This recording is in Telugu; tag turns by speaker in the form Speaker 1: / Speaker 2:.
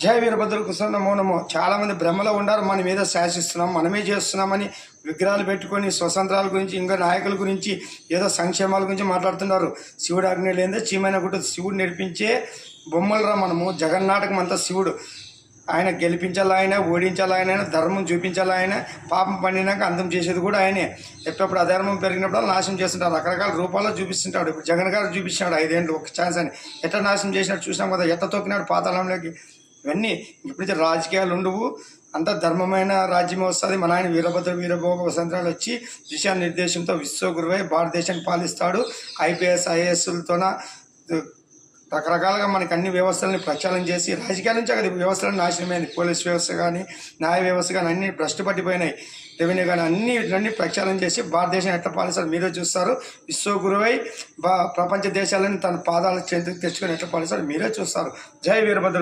Speaker 1: జయ వీరభద్ర కృష్ణ నమో నమో. చాలామంది భ్రమలో ఉండారు, మన మీద శాసిస్తున్నాం, మనమే చేస్తున్నామని విగ్రహాలు పెట్టుకొని స్వతంత్రాల గురించి, ఇంకా నాయకుల గురించి, ఏదో సంక్షేమాల గురించి మాట్లాడుతున్నారు. శివుడు ఆజ్ఞ లేదే చీమైన గుట్ట. శివుడు నేర్పించే బొమ్మలరా మనము. జగన్నాటకం అంతా శివుడు. ఆయన గెలిపించాలి, ఆయన ఓడించాలి, ఆయన ధర్మం చూపించాలి, ఆయన పాపం పండినాక అంతం చేసేది కూడా ఆయనే. ఎప్పుడప్పుడు అధర్మం పెరిగినప్పుడు నాశనం చేస్తుంటారు, రకరకాల రూపాల్లో చూపిస్తుంటాడు. ఇప్పుడు జగన్ గారు చూపించినాడు 5 ఏళ్ళు ఒక ఛాన్స్ అని. ఎట్లా నాశనం చేసినట్టు చూసినాం కదా, ఎట్లా తొక్కినాడు పాతాళంలోకి. ఇవన్నీ ఇప్పుడైతే రాజకీయాలు ఉండవు, అంత ధర్మమైన రాజ్యమే వస్తుంది. మన ఆయన వీరభద్ర వీరభోగ వసంతరాలు వచ్చి దిశానిర్దేశంతో విశ్వగురువై భారతదేశాన్ని పాలిస్తాడు. ఐపీఎస్ ఐఏఎస్లతోన రకరకాలుగా మనకి అన్ని వ్యవస్థలని ప్రచారం చేసి, రాజకీయాల నుంచి అక్కడ వ్యవస్థలను నాశనమైంది. పోలీస్ వ్యవస్థ కానీ, న్యాయ వ్యవస్థ కానీ అన్నీ భ్రష్టు పట్టిపోయినాయి. రెవెన్యూ కానీ అన్నీ ప్రచారం చేసి భారతదేశం ఎట్లా పాలిస్తారు మీరే చూస్తారు. విశ్వగురువై ప్రపంచ దేశాలను తన పాదాల చెందుకు తెచ్చుకొని ఎట్లా పాలిస్తారు మీరే చూస్తారు. జై వీరభద్ర.